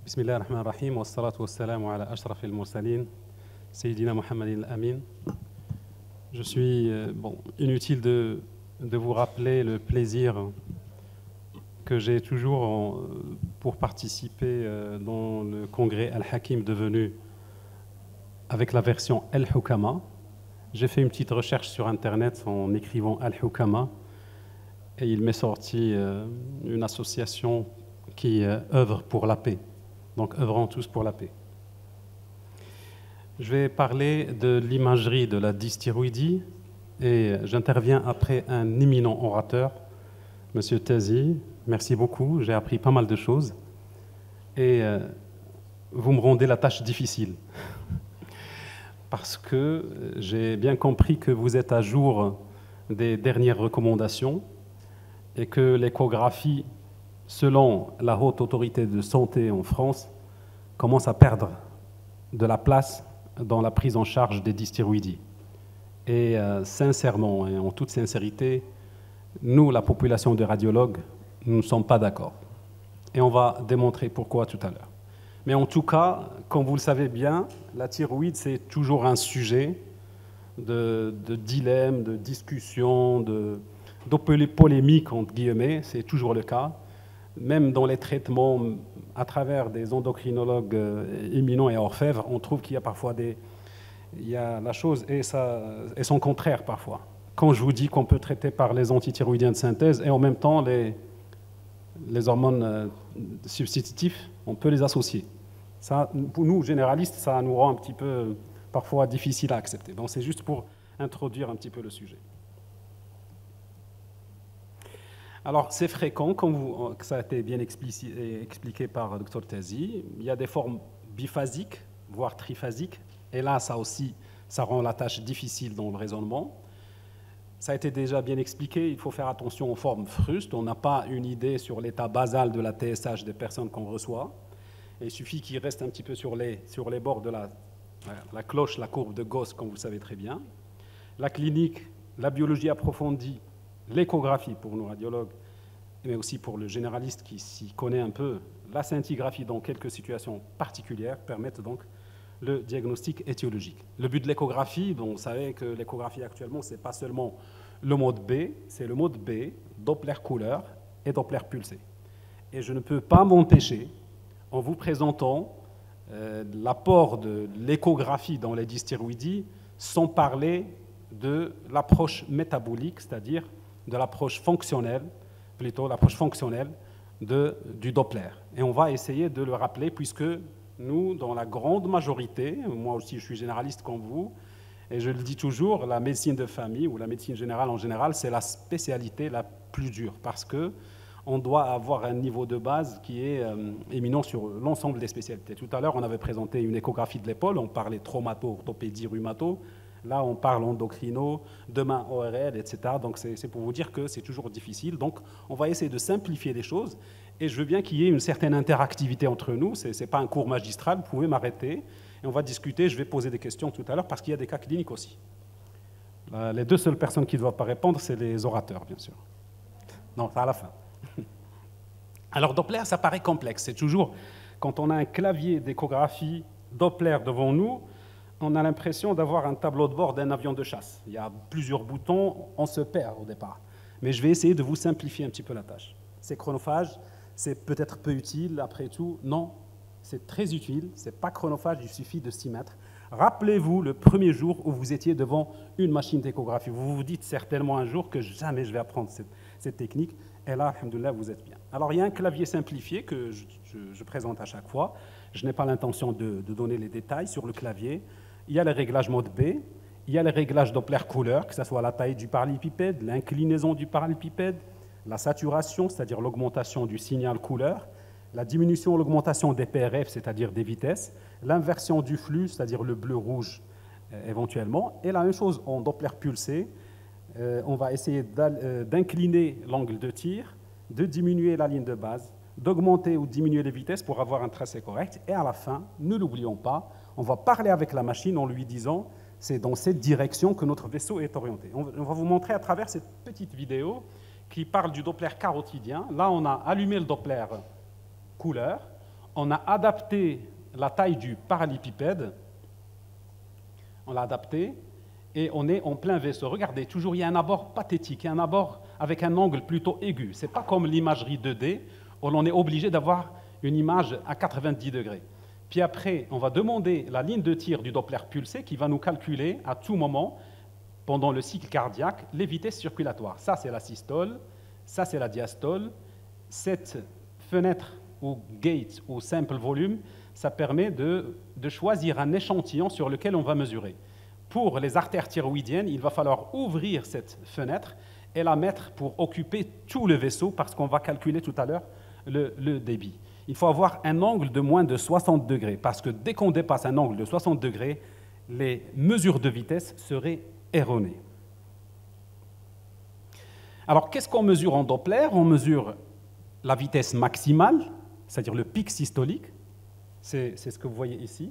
بسم الله الرحمن الرحيم والصلاة والسلام على أشرف المرسلين سيدنا محمد الأمين. Je suis inutile de vous rappeler le plaisir que j'ai toujours pour participer dans le congrès Al-Hakim devenu avec la version Al-Hukama. J'ai fait une petite recherche sur Internet en écrivant Al-Hukama et il m'est sorti une association qui œuvre pour la paix. Donc, œuvrons tous pour la paix. Je vais parler de l'imagerie de la dystéroïdie et j'interviens après un éminent orateur, M. Tazi. Merci beaucoup, j'ai appris pas mal de choses et vous me rendez la tâche difficile parce que j'ai bien compris que vous êtes à jour des dernières recommandations et que l'échographie, selon la haute autorité de santé en France, commence à perdre de la place dans la prise en charge des dystéroïdies. Et sincèrement, et en toute sincérité, nous, la population de radiologues, nous ne sommes pas d'accord. Et on va démontrer pourquoi tout à l'heure. Mais en tout cas, comme vous le savez bien, la thyroïde, c'est toujours un sujet de dilemme, de discussion, de polémique, entre guillemets, c'est toujours le cas. Même dans les traitements, à travers des endocrinologues éminents et orfèvres, on trouve qu'il y a parfois il y a la chose et son contraire parfois. Quand je vous dis qu'on peut traiter par les antithyroïdiens de synthèse et en même temps les hormones substitutifs, on peut les associer. Ça, pour nous, généralistes, ça nous rend un petit peu parfois difficile à accepter. Donc c'est juste pour introduire un petit peu le sujet. Alors, c'est fréquent, comme ça a été bien expliqué par le Dr Tazi. Il y a des formes biphasiques, voire triphasiques. Et là, ça aussi, ça rend la tâche difficile dans le raisonnement. Ça a été déjà bien expliqué, il faut faire attention aux formes frustes. On n'a pas une idée sur l'état basal de la TSH des personnes qu'on reçoit. Et il suffit qu'il reste un petit peu sur les bords de la cloche, la courbe de Gauss, comme vous le savez très bien. La clinique, la biologie approfondie, l'échographie pour nos radiologues, mais aussi pour le généraliste qui s'y connaît un peu, la scintigraphie dans quelques situations particulières permettent donc le diagnostic étiologique. Le but de l'échographie, vous savez que l'échographie actuellement, ce n'est pas seulement le mode B, c'est le mode B, Doppler couleur et Doppler pulsé. Et je ne peux pas m'empêcher, en vous présentant l'apport de l'échographie dans les dystéroïdies, sans parler de l'approche métabolique, c'est-à-dire de l'approche fonctionnelle, plutôt l'approche fonctionnelle du Doppler. Et on va essayer de le rappeler puisque nous, dans la grande majorité, moi aussi je suis généraliste comme vous, et je le dis toujours, la médecine de famille ou la médecine générale en général, c'est la spécialité la plus dure parce qu'on doit avoir un niveau de base qui est éminent sur l'ensemble des spécialités. Tout à l'heure, on avait présenté une échographie de l'épaule, on parlait traumato, orthopédie, rhumato. Là, on parle endocrino, demain ORL, etc. Donc, c'est pour vous dire que c'est toujours difficile. Donc, on va essayer de simplifier les choses. Et je veux bien qu'il y ait une certaine interactivité entre nous. Ce n'est pas un cours magistral, vous pouvez m'arrêter. Et on va discuter, je vais poser des questions tout à l'heure, parce qu'il y a des cas cliniques aussi. Les deux seules personnes qui ne doivent pas répondre, c'est les orateurs, bien sûr. Non, c'est à la fin. Alors, Doppler, ça paraît complexe. C'est toujours, quand on a un clavier d'échographie Doppler devant nous, on a l'impression d'avoir un tableau de bord d'un avion de chasse. Il y a plusieurs boutons, on se perd au départ. Mais je vais essayer de vous simplifier un petit peu la tâche. C'est chronophage, c'est peut-être peu utile, après tout. Non, c'est très utile, ce n'est pas chronophage, il suffit de s'y mettre. Rappelez-vous le premier jour où vous étiez devant une machine d'échographie. Vous vous dites certainement un jour que jamais je vais apprendre cette technique. Et là, alhamdoulilah, vous êtes bien. Alors, il y a un clavier simplifié que je présente à chaque fois. Je n'ai pas l'intention de donner les détails sur le clavier. Il y a les réglages mode B, il y a les réglages Doppler couleur, que ce soit la taille du parallélépipède, l'inclinaison du parallélépipède, la saturation, c'est-à-dire l'augmentation du signal couleur, la diminution ou l'augmentation des PRF, c'est-à-dire des vitesses, l'inversion du flux, c'est-à-dire le bleu-rouge éventuellement, et la même chose en Doppler pulsé, on va essayer d'incliner l'angle de tir, de diminuer la ligne de base, d'augmenter ou diminuer les vitesses pour avoir un tracé correct, et à la fin, ne l'oublions pas, on va parler avec la machine en lui disant c'est dans cette direction que notre vaisseau est orienté. On va vous montrer à travers cette petite vidéo qui parle du Doppler carotidien. Là, on a allumé le Doppler couleur, On a adapté la taille du parallépipède, on l'a adapté, et on est en plein vaisseau. Regardez, toujours il y a un abord pathétique, un abord avec un angle plutôt aigu. Ce n'est pas comme l'imagerie 2D, où l'on est obligé d'avoir une image à 90 degrés. Puis après, on va demander la ligne de tir du Doppler pulsé qui va nous calculer à tout moment, pendant le cycle cardiaque, les vitesses circulatoires. Ça, c'est la systole, ça, c'est la diastole. Cette fenêtre ou gate ou simple volume, ça permet de choisir un échantillon sur lequel on va mesurer. Pour les artères thyroïdiennes, il va falloir ouvrir cette fenêtre et la mettre pour occuper tout le vaisseau parce qu'on va calculer tout à l'heure le débit. Il faut avoir un angle de moins de 60 degrés parce que dès qu'on dépasse un angle de 60 degrés, les mesures de vitesse seraient erronées. Alors, qu'est-ce qu'on mesure en Doppler? On mesure la vitesse maximale, c'est-à-dire le pic systolique, c'est ce que vous voyez ici.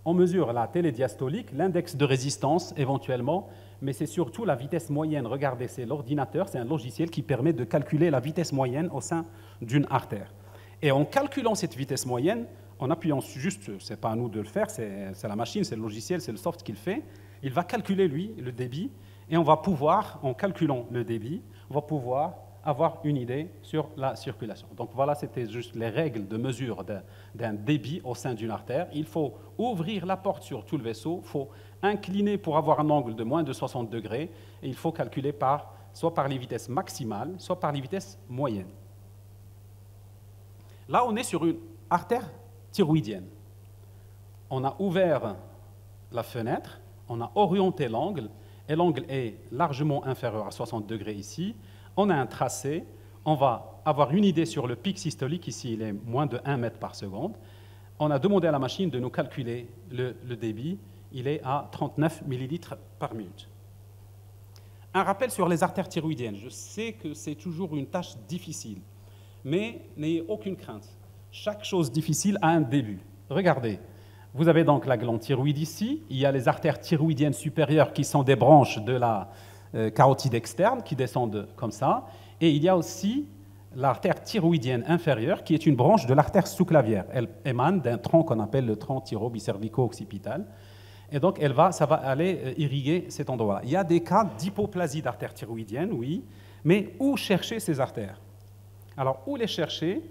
On mesure la télédiastolique, l'index de résistance éventuellement, mais c'est surtout la vitesse moyenne. Regardez, c'est l'ordinateur, c'est un logiciel qui permet de calculer la vitesse moyenne au sein d'une artère. Et en calculant cette vitesse moyenne, en appuyant juste, ce n'est pas à nous de le faire, c'est la machine, c'est le logiciel, c'est le soft qui le fait, il va calculer, lui, le débit, et on va pouvoir, en calculant le débit, on va pouvoir avoir une idée sur la circulation. Donc voilà, c'était juste les règles de mesure d'un débit au sein d'une artère. Il faut ouvrir la porte sur tout le vaisseau, il faut incliner pour avoir un angle de moins de 60 degrés, et il faut calculer soit par les vitesses maximales, soit par les vitesses moyennes. Là, on est sur une artère thyroïdienne. On a ouvert la fenêtre, on a orienté l'angle, et l'angle est largement inférieur à 60 degrés ici. On a un tracé, on va avoir une idée sur le pic systolique, ici il est moins de 1 mètre par seconde. On a demandé à la machine de nous calculer le débit, il est à 39 millilitres par minute. Un rappel sur les artères thyroïdiennes. Je sais que c'est toujours une tâche difficile, mais n'ayez aucune crainte. Chaque chose difficile a un début. Regardez, vous avez donc la glande thyroïde ici, il y a les artères thyroïdiennes supérieures qui sont des branches de la carotide externe qui descendent comme ça, et il y a aussi l'artère thyroïdienne inférieure qui est une branche de l'artère sous-clavière. Elle émane d'un tronc qu'on appelle le tronc thyro-bicervico-occipital, et donc ça va aller irriguer cet endroit. Il y a des cas d'hypoplasie d'artère thyroïdienne, oui, mais où chercher ces artères? Alors, où les chercher?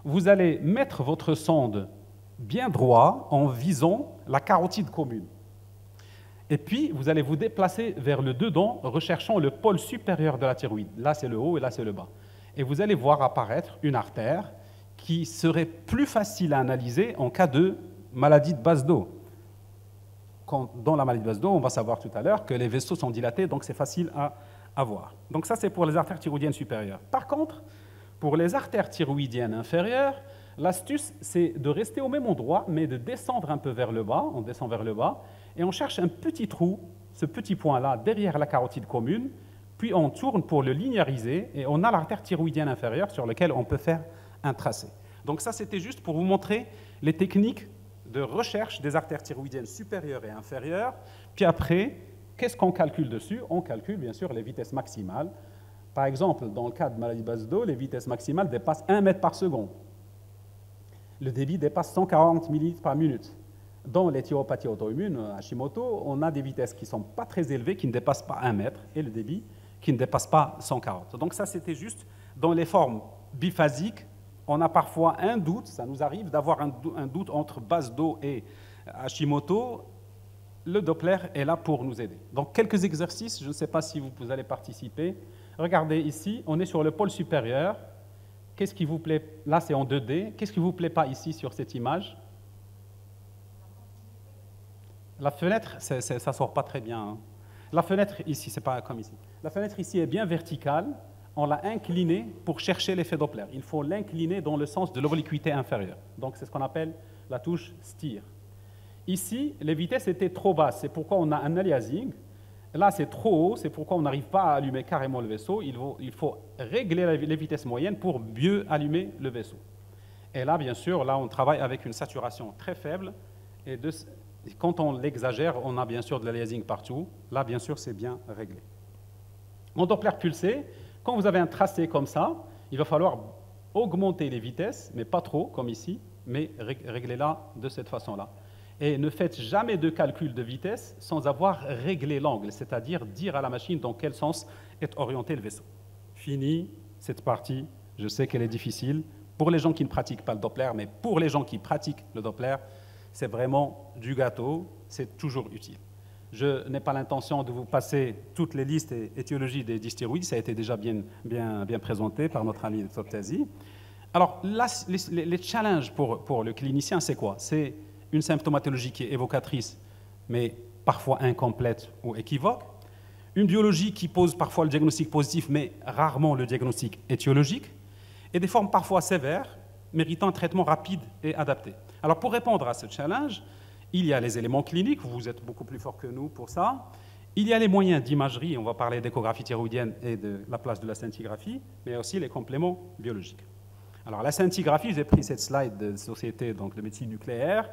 Vous allez mettre votre sonde bien droit en visant la carotide commune. Et puis, vous allez vous déplacer vers le dedans, recherchant le pôle supérieur de la thyroïde. Là, c'est le haut et là, c'est le bas. Et vous allez voir apparaître une artère qui serait plus facile à analyser en cas de maladie de base d'eau. Dans la maladie de base d'eau, on va savoir tout à l'heure que les vaisseaux sont dilatés, donc c'est facile à voir. Donc ça, c'est pour les artères thyroïdiennes supérieures. Par contre, pour les artères thyroïdiennes inférieures, l'astuce, c'est de rester au même endroit, mais de descendre un peu vers le bas. On descend vers le bas, et on cherche un petit trou, ce petit point-là, derrière la carotide commune, puis on tourne pour le linéariser, et on a l'artère thyroïdienne inférieure sur laquelle on peut faire un tracé. Donc ça, c'était juste pour vous montrer les techniques de recherche des artères thyroïdiennes supérieures et inférieures. Puis après, qu'est-ce qu'on calcule dessus? On calcule, bien sûr, les vitesses maximales. Par exemple, dans le cas de maladie de base d'eau, les vitesses maximales dépassent 1 mètre par seconde. Le débit dépasse 140 millilitres par minute. Dans les thyropathies auto-immunes, Hashimoto, on a des vitesses qui ne sont pas très élevées, qui ne dépassent pas 1 mètre, et le débit qui ne dépasse pas 140. Donc ça, c'était juste dans les formes biphasiques. On a parfois un doute, ça nous arrive d'avoir un doute entre base d'eau et Hashimoto. Le Doppler est là pour nous aider. Donc quelques exercices, je ne sais pas si vous allez participer. Regardez ici, on est sur le pôle supérieur. Qu'est-ce qui vous plaît? Là, c'est en 2D. Qu'est-ce qui ne vous plaît pas ici sur cette image? La fenêtre, ça ne sort pas très bien. Hein. La fenêtre ici, c'est pas comme ici. La fenêtre ici est bien verticale. On l'a inclinée pour chercher l'effet Doppler. Il faut l'incliner dans le sens de l'obliquité inférieure. Donc, c'est ce qu'on appelle la touche steer. Ici, les vitesses étaient trop basses. C'est pourquoi on a un aliasing. Là, c'est trop haut. C'est pourquoi on n'arrive pas à allumer carrément le vaisseau. Il faut régler les vitesses moyennes pour mieux allumer le vaisseau. Et là, bien sûr, là, on travaille avec une saturation très faible. Et quand on l'exagère, on a bien sûr de l'aliasing partout. Là, bien sûr, c'est bien réglé. En Doppler pulsé, quand vous avez un tracé comme ça, il va falloir augmentez les vitesses, mais pas trop, comme ici, mais réglez-la de cette façon-là. Et ne faites jamais de calcul de vitesse sans avoir réglé l'angle, c'est-à-dire dire à la machine dans quel sens est orienté le vaisseau. Fini cette partie, je sais qu'elle est difficile pour les gens qui ne pratiquent pas le Doppler, mais pour les gens qui pratiquent le Doppler, c'est vraiment du gâteau, c'est toujours utile. Je n'ai pas l'intention de vous passer toutes les listes et étiologies des dystéroïdes, ça a été déjà bien présenté par notre ami Dr Tazi. Alors, là, les challenges pour le clinicien, c'est quoi? C'est une symptomatologie qui est évocatrice, mais parfois incomplète ou équivoque. Une biologie qui pose parfois le diagnostic positif, mais rarement le diagnostic étiologique. Et des formes parfois sévères, méritant un traitement rapide et adapté. Alors, pour répondre à ce challenge, il y a les éléments cliniques, vous êtes beaucoup plus fort que nous pour ça. Il y a les moyens d'imagerie, on va parler d'échographie thyroïdienne et de la place de la scintigraphie, mais aussi les compléments biologiques. Alors, la scintigraphie, j'ai pris cette slide de Société donc, de médecine nucléaire,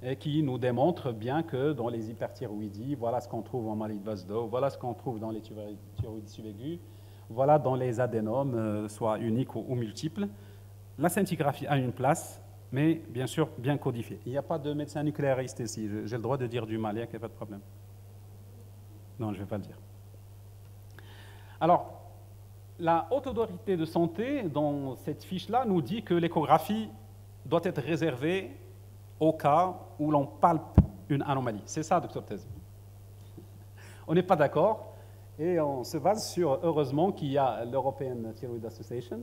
et qui nous démontre bien que dans les hyperthyroïdies, voilà ce qu'on trouve en maladie de Basdow, voilà ce qu'on trouve dans les thyroïdies subaiguës, voilà dans les adénomes, soit uniques ou multiples. La scintigraphie a une place, mais bien sûr bien codifiée. Il n'y a pas de médecin nucléariste ici, j'ai le droit de dire du mal, il n'y a pas de problème. Non, je ne vais pas le dire. Alors, la Haute Autorité de Santé, dans cette fiche-là, nous dit que l'échographie doit être réservée au cas où l'on palpe une anomalie. C'est ça, Dr Tazi. On n'est pas d'accord et on se base sur, heureusement, qu'il y a l'European Thyroid Association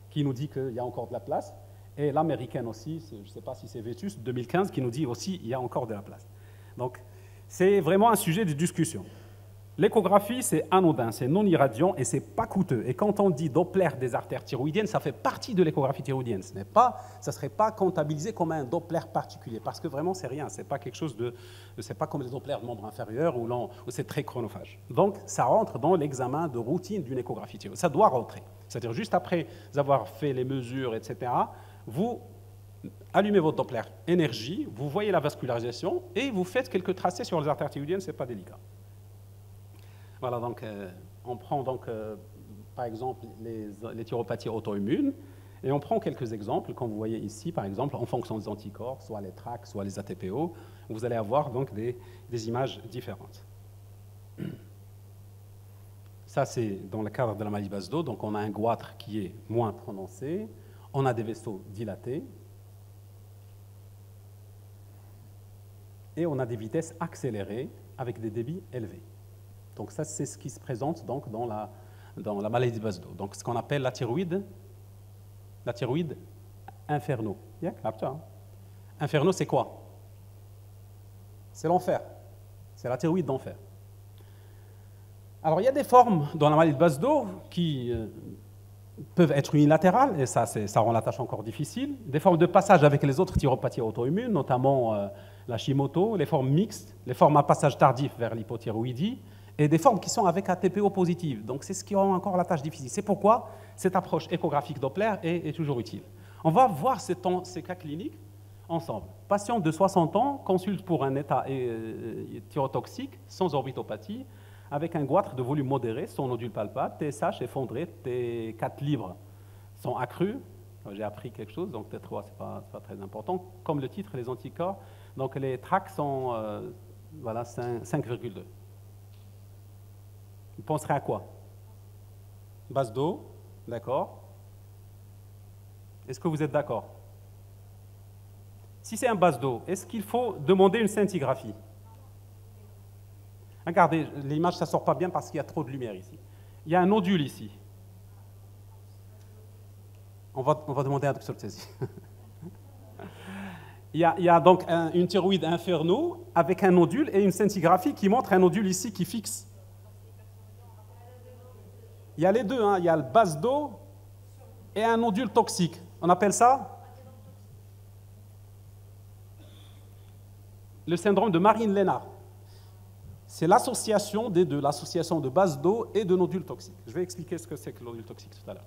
qui nous dit qu'il y a encore de la place et l'américaine aussi, je ne sais pas si c'est Vetus 2015, qui nous dit aussi qu'il y a encore de la place. Donc, c'est vraiment un sujet de discussion. L'échographie, c'est anodin, c'est non irradiant et c'est pas coûteux. Et quand on dit Doppler des artères thyroïdiennes, ça fait partie de l'échographie thyroïdienne. Ça ne serait pas comptabilisé comme un Doppler particulier, parce que vraiment, c'est rien. C'est pas quelque chose de, c'est pas comme les Doppler de membres inférieurs où c'est très chronophage. Donc, ça rentre dans l'examen de routine d'une échographie thyroïdienne. Ça doit rentrer. C'est-à-dire juste après avoir fait les mesures, etc. Vous allumez votre Doppler énergie, vous voyez la vascularisation et vous faites quelques tracés sur les artères thyroïdiennes. C'est pas délicat. Voilà, donc on prend donc, par exemple les thyropathies auto-immunes et on prend quelques exemples, comme vous voyez ici, par exemple, en fonction des anticorps, soit les TRAC, soit les ATPO, vous allez avoir donc des images différentes. Ça, c'est dans le cadre de la maladie Basdow, donc on a un goitre qui est moins prononcé, on a des vaisseaux dilatés et on a des vitesses accélérées avec des débits élevés. Donc ça, c'est ce qui se présente donc, dans la maladie de Basdow. Donc ce qu'on appelle la thyroïde inferno. Inferno, c'est quoi? C'est l'enfer. C'est la thyroïde d'enfer. Alors il y a des formes dans la maladie de Basdow qui peuvent être unilatérales, et ça rend la tâche encore difficile. Des formes de passage avec les autres thyropathies auto-immunes, notamment la Hashimoto, les formes mixtes, les formes à passage tardif vers l'hypothyroïdie, et des formes qui sont avec ATPO positive. Donc, c'est ce qui rend encore la tâche difficile. C'est pourquoi cette approche échographique Doppler est toujours utile. On va voir ces cas cliniques ensemble. Patient de 60 ans consulte pour un état thyrotoxique, sans orbitopathie, avec un goitre de volume modéré, son nodule palpable, TSH effondré, T4 libres sont accrus. J'ai appris quelque chose, donc T3, ce n'est pas très important. Comme le titre, les anticorps, donc les TRAC sont voilà, 5,2. Vous penserez à quoi? Basdow, d'accord. Est-ce que vous êtes d'accord? Si c'est un Basdow, est-ce qu'il faut demander une scintigraphie? Regardez, l'image, ça ne sort pas bien parce qu'il y a trop de lumière ici. Il y a un nodule ici. On va demander à Dr Tazi. Il y a donc une thyroïde inferno avec un nodule et une scintigraphie qui montre un nodule ici qui fixe. Il y a les deux, hein. Il y a le Basdow et un nodule toxique. On appelle ça le syndrome de Marine-Lénard. C'est l'association des deux, l'association de Basdow et de nodules toxiques. Je vais expliquer ce que c'est que le nodule toxique tout à l'heure.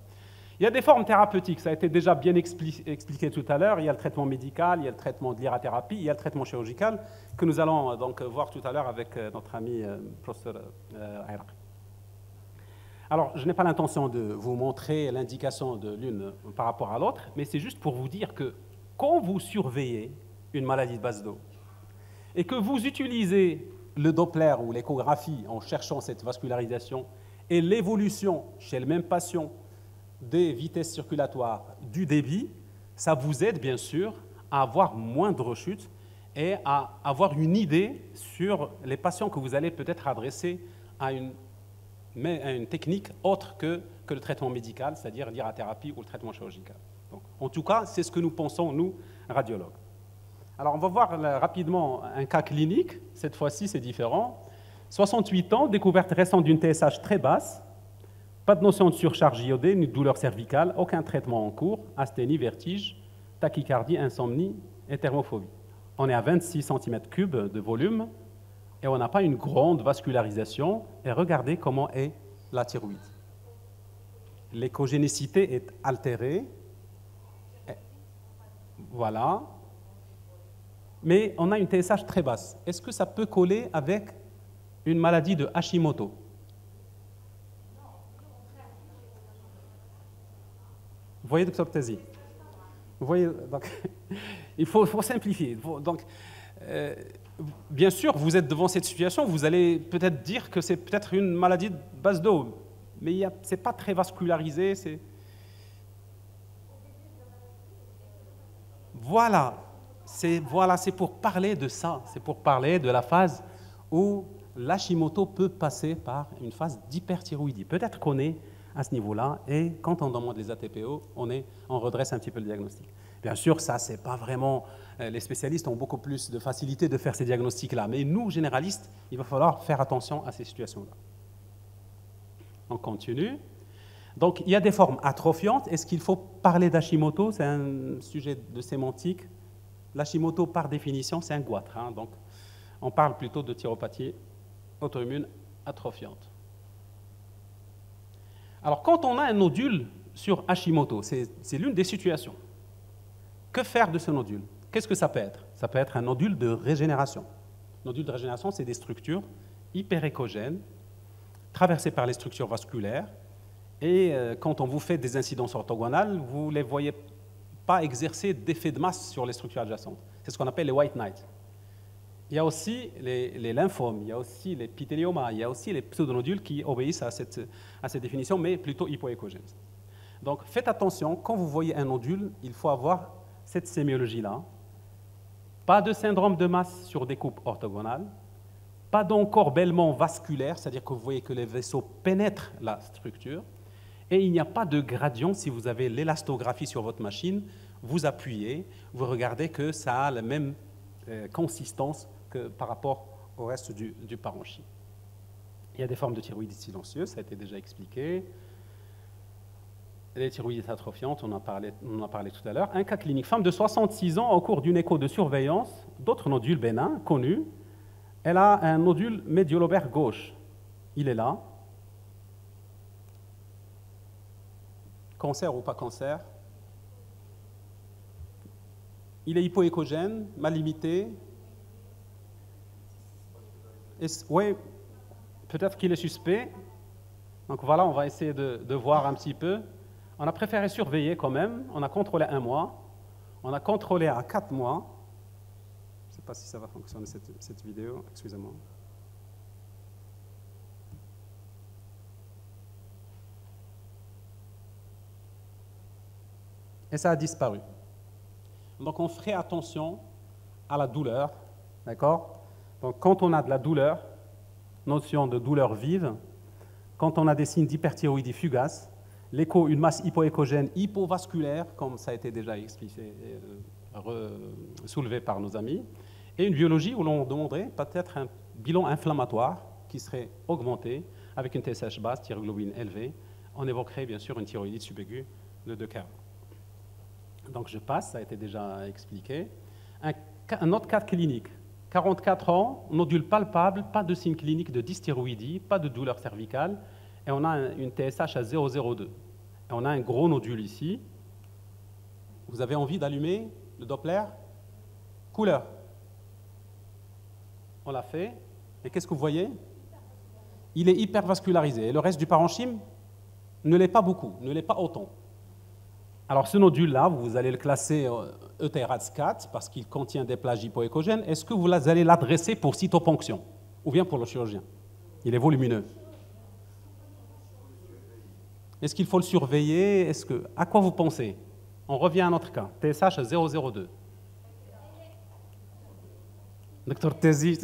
Il y a des formes thérapeutiques, ça a été déjà bien expliqué tout à l'heure. Il y a le traitement médical, il y a le traitement de l'irathérapie, il y a le traitement chirurgical que nous allons donc voir tout à l'heure avec notre ami professeur Ayraq. Alors, je n'ai pas l'intention de vous montrer l'indication de l'une par rapport à l'autre, mais c'est juste pour vous dire que quand vous surveillez une maladie de base d'eau et que vous utilisez le Doppler ou l'échographie en cherchant cette vascularisation et l'évolution chez le même patient des vitesses circulatoires du débit, ça vous aide bien sûr à avoir moins de rechutes et à avoir une idée sur les patients que vous allez peut-être adresser à une technique autre que le traitement médical, c'est-à-dire l'irathérapie ou le traitement chirurgical. Donc, en tout cas, c'est ce que nous pensons, nous, radiologues. Alors, on va voir rapidement un cas clinique. Cette fois-ci, c'est différent. 68 ans, découverte récente d'une TSH très basse, pas de notion de surcharge iodée, ni de douleur cervicale, aucun traitement en cours, asthénie, vertige, tachycardie, insomnie et thermophobie. On est à 26 cm3 de volume et on n'a pas une grande vascularisation. Et regardez comment est la thyroïde. L'échogénicité est altérée. Voilà. Mais on a une TSH très basse. Est-ce que ça peut coller avec une maladie de Hashimoto? Vous voyez, docteur Tesi? Vous voyez, donc, il faut simplifier. Donc, bien sûr, vous êtes devant cette situation, vous allez peut-être dire que c'est peut-être une maladie de base d'eau, mais ce n'est pas très vascularisé. Voilà, c'est pour parler de ça, c'est pour parler de la phase où l'Hashimoto peut passer par une phase d'hyperthyroïdie. Peut-être qu'on est à ce niveau-là, et quand on demande les ATPO, on redresse un petit peu le diagnostic. Bien sûr, ça, c'est pas vraiment... Les spécialistes ont beaucoup plus de facilité de faire ces diagnostics-là, mais nous, généralistes, il va falloir faire attention à ces situations-là. On continue. Donc, il y a des formes atrophiantes. Est-ce qu'il faut parler d'Hashimoto? C'est un sujet de sémantique. L'Hashimoto, par définition, c'est un goitre. Hein, donc, on parle plutôt de thyropathie auto-immune atrophiante. Alors, quand on a un nodule sur Hashimoto, c'est l'une des situations. Que faire de ce nodule? Qu'est-ce que ça peut être? Ça peut être un nodule de régénération. Nodule de régénération, c'est des structures hyperéchogènes, traversées par les structures vasculaires, et quand on vous fait des incidences orthogonales, vous ne les voyez pas exercer d'effet de masse sur les structures adjacentes. C'est ce qu'on appelle les white knights. Il y a aussi les lymphomes, il y a aussi les épithéliomas, il y a aussi les pseudonodules qui obéissent à cette définition, mais plutôt hypoéchogènes. Donc faites attention, quand vous voyez un nodule, il faut avoir cette sémiologie-là. Pas de syndrome de masse sur découpe orthogonale, pas d'encorbellement vasculaire, c'est-à-dire que vous voyez que les vaisseaux pénètrent la structure, et il n'y a pas de gradient. Si vous avez l'élastographie sur votre machine, vous appuyez, vous regardez que ça a la même consistance que par rapport au reste du parenchyme. Il y a des formes de thyroïdite silencieuse, ça a été déjà expliqué. Les thyroïdites atrophiantes, on en a parlé tout à l'heure. Un cas clinique, femme de 66 ans, au cours d'une écho de surveillance, d'autres nodules bénins connus. Elle a un nodule médiolobaire gauche. Il est là. Cancer ou pas cancer? Il est hypoéchogène, mal limité. Oui, peut-être qu'il est suspect. Donc voilà, on va essayer de voir un petit peu. On a préféré surveiller quand même. On a contrôlé 1 mois. On a contrôlé à 4 mois. Je ne sais pas si ça va fonctionner cette vidéo. Excusez-moi. Et ça a disparu. Donc on ferait attention à la douleur. D'accord? Donc quand on a de la douleur, notion de douleur vive, quand on a des signes d'hyperthyroïdie fugace, l'écho, une masse hypoéchogène, hypovasculaire, comme ça a été déjà expliqué, soulevé par nos amis, et une biologie où l'on demanderait peut-être un bilan inflammatoire qui serait augmenté avec une TSH basse, thyroglobine élevée. On évoquerait bien sûr une thyroïdite subaiguë de 2 quarts. Donc je passe, ça a été déjà expliqué. Un autre cas clinique, 44 ans, nodule palpable, pas de signe clinique de dysthyroïdie, pas de douleur cervicale, et on a une TSH à 0,02. Et on a un gros nodule ici. Vous avez envie d'allumer le Doppler? Couleur. On l'a fait. Et qu'est-ce que vous voyez? Il est hypervascularisé. Et le reste du parenchyme? ne l'est pas beaucoup, ne l'est pas autant. Alors ce nodule-là, vous allez le classer ETRADS4 parce qu'il contient des plages hypoécogènes. Est-ce que vous allez l'adresser pour cytoponction ou bien pour le chirurgien? Il est volumineux. Est-ce qu'il faut le surveiller? À quoi vous pensez? On revient à notre cas, TSH 002. Docteur Tézi,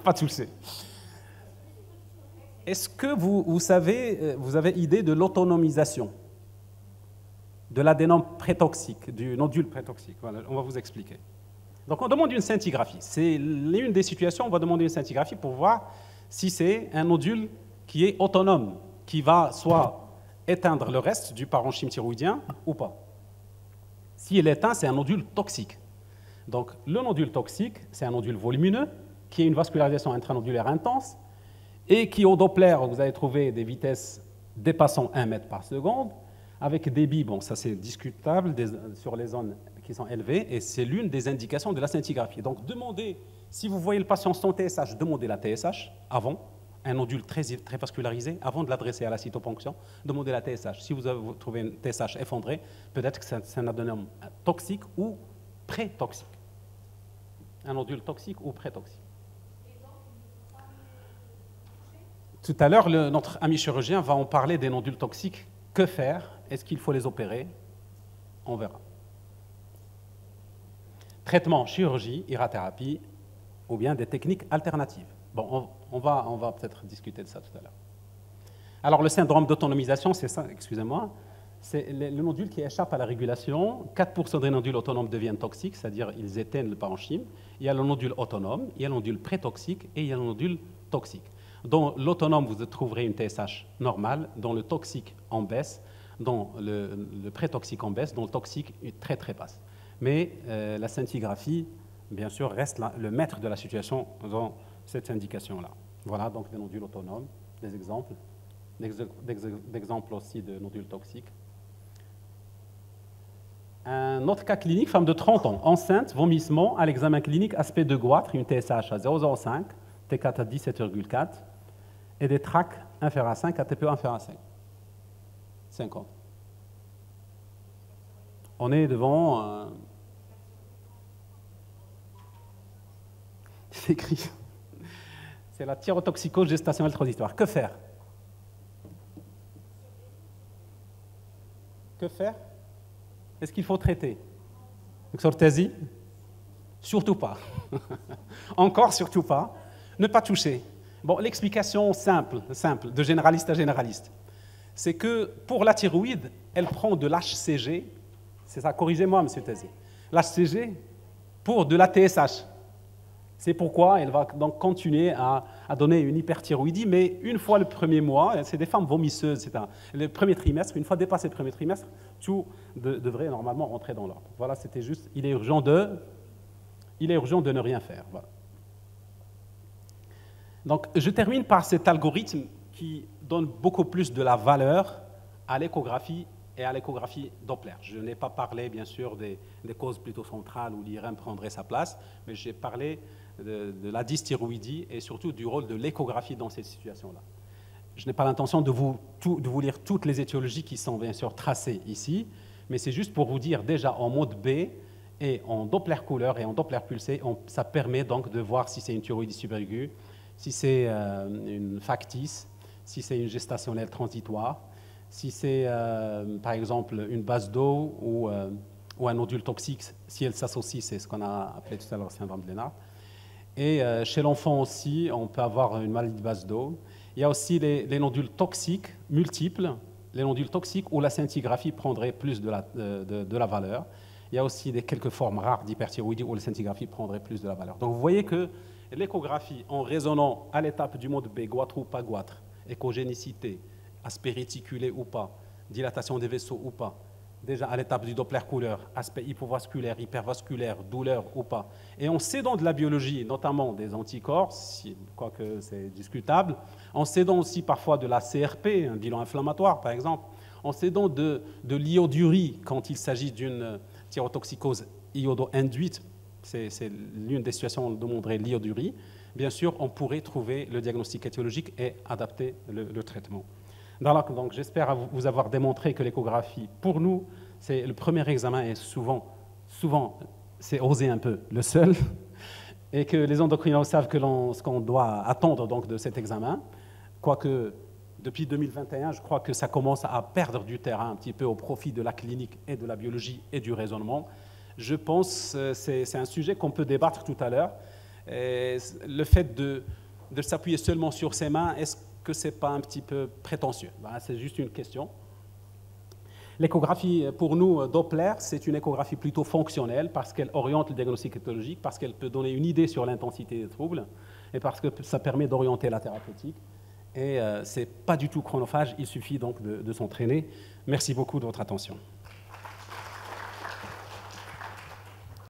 pas touché. Est-ce que vous avez idée de l'autonomisation de l'adénome prétoxique, du nodule prétoxique? Voilà, on va vous expliquer. Donc on demande une scintigraphie. C'est l'une des situations où on va demander une scintigraphie pour voir si c'est un nodule qui est autonome, qui va soit éteindre le reste du parenchyme thyroïdien ou pas. S'il est éteint, c'est un nodule toxique. Donc le nodule toxique, c'est un nodule volumineux qui a une vascularisation intranodulaire intense et qui, au Doppler, vous allez trouver des vitesses dépassant 1 mètre par seconde, avec des débits, bon, ça c'est discutable, sur les zones qui sont élevées, et c'est l'une des indications de la scintigraphie. Donc demandez, si vous voyez le patient sans TSH, demandez la TSH avant, un nodule très vascularisé, avant de l'adresser à la cytoponction, demandez la TSH. Si vous avez trouvé une TSH effondrée, peut-être que c'est un adénome toxique ou pré-toxique. Un nodule toxique ou pré-toxique. Tout à l'heure, notre ami chirurgien va en parler des nodules toxiques. Que faire? Est-ce qu'il faut les opérer? On verra. Traitement, chirurgie, irathérapie, ou bien des techniques alternatives. Bon, on va peut-être discuter de ça tout à l'heure. Alors, le syndrome d'autonomisation, c'est ça, excusez-moi, c'est le nodule qui échappe à la régulation. 4% des nodules autonomes deviennent toxiques, c'est-à-dire ils éteignent le parenchyme. Il y a le nodule autonome, il y a le nodule prétoxique et il y a le nodule toxique. Dans l'autonome, vous trouverez une TSH normale, dans le toxique en baisse, dans le prétoxique en baisse, dans le toxique très très basse. Mais la scintigraphie, bien sûr, reste le maître de la situation dans cette indication-là. Voilà donc des nodules autonomes, des exemples, d'exemples aussi de nodules toxiques. Un autre cas clinique, femme de 30 ans, enceinte, vomissement, à l'examen clinique, aspect de goitre, une TSH à 0,05, T4 à 17,4, et des tracts inférieurs à 5, ATP inférieur à 5. 50. On est devant... C'est écrit. C'est la thyrotoxicose gestationnelle transitoire. Que faire? Que faire? Est-ce qu'il faut traiter? Exorthésie? Surtout pas. Encore surtout pas. Ne pas toucher. Bon, l'explication simple, de généraliste à généraliste, c'est que pour la thyroïde, elle prend de l'HCG, c'est ça, corrigez-moi, M. Tézi, l'HCG pour de la TSH. C'est pourquoi elle va donc continuer à donner une hyperthyroïdie, mais une fois le premier mois, c'est des femmes vomisseuses, c'est le premier trimestre, une fois dépassé le premier trimestre, tout devrait normalement rentrer dans l'ordre. Voilà, c'était juste, il est urgent de ne rien faire. Voilà. Donc, je termine par cet algorithme qui donne beaucoup plus de la valeur à l'échographie et à l'échographie Doppler. Je n'ai pas parlé, bien sûr, des causes plutôt centrales où l'IRM prendrait sa place, mais j'ai parlé de la dysthyroïdie et surtout du rôle de l'échographie dans cette situation-là. Je n'ai pas l'intention de vous lire toutes les étiologies qui sont, bien sûr, tracées ici, mais c'est juste pour vous dire déjà en mode B et en Doppler couleur et en Doppler pulsé, ça permet donc de voir si c'est une thyroïdie subaiguë, si c'est une factice, si c'est une gestationnelle transitoire, si c'est par exemple une base d'eau ou un nodule toxique, si elle s'associe, c'est ce qu'on a appelé tout à l'heure le syndrome de Lennart. Et chez l'enfant aussi, on peut avoir une maladie de base d'eau. Il y a aussi les nodules toxiques multiples, les nodules toxiques où la scintigraphie prendrait plus de la valeur. Il y a aussi quelques formes rares d'hyperthyroïdie où la scintigraphie prendrait plus de la valeur. Donc vous voyez que l'échographie, en raisonnant à l'étape du mode B, goitre ou pas goitre, échogénicité, aspect réticulé ou pas, dilatation des vaisseaux ou pas, déjà à l'étape du Doppler couleur, aspect hypovasculaire, hypervasculaire, douleur ou pas, et en s'aidant de la biologie, notamment des anticorps, quoique c'est discutable, en s'aidant aussi parfois de la CRP, un bilan inflammatoire par exemple, en s'aidant de l'iodurie quand il s'agit d'une thyrotoxicose iodo-induite, C'est l'une des situations où on demanderait l'iodurée. Bien sûr, on pourrait trouver le diagnostic étiologique et adapter le traitement. Donc, j'espère vous avoir démontré que l'échographie, pour nous, c'est le premier examen et souvent, c'est oser un peu le seul, et que les endocrinologues savent ce qu'on doit attendre donc, de cet examen, quoique depuis 2021, je crois que ça commence à perdre du terrain un petit peu au profit de la clinique et de la biologie et du raisonnement. Je pense que c'est un sujet qu'on peut débattre tout à l'heure. Le fait de s'appuyer seulement sur ses mains, est-ce que ce n'est pas un petit peu prétentieux? C'est juste une question. L'échographie, pour nous, Doppler, c'est une échographie plutôt fonctionnelle parce qu'elle oriente le diagnostic éthologique, parce qu'elle peut donner une idée sur l'intensité des troubles et parce que ça permet d'orienter la thérapeutique. Et ce n'est pas du tout chronophage, il suffit donc de s'entraîner. Merci beaucoup de votre attention.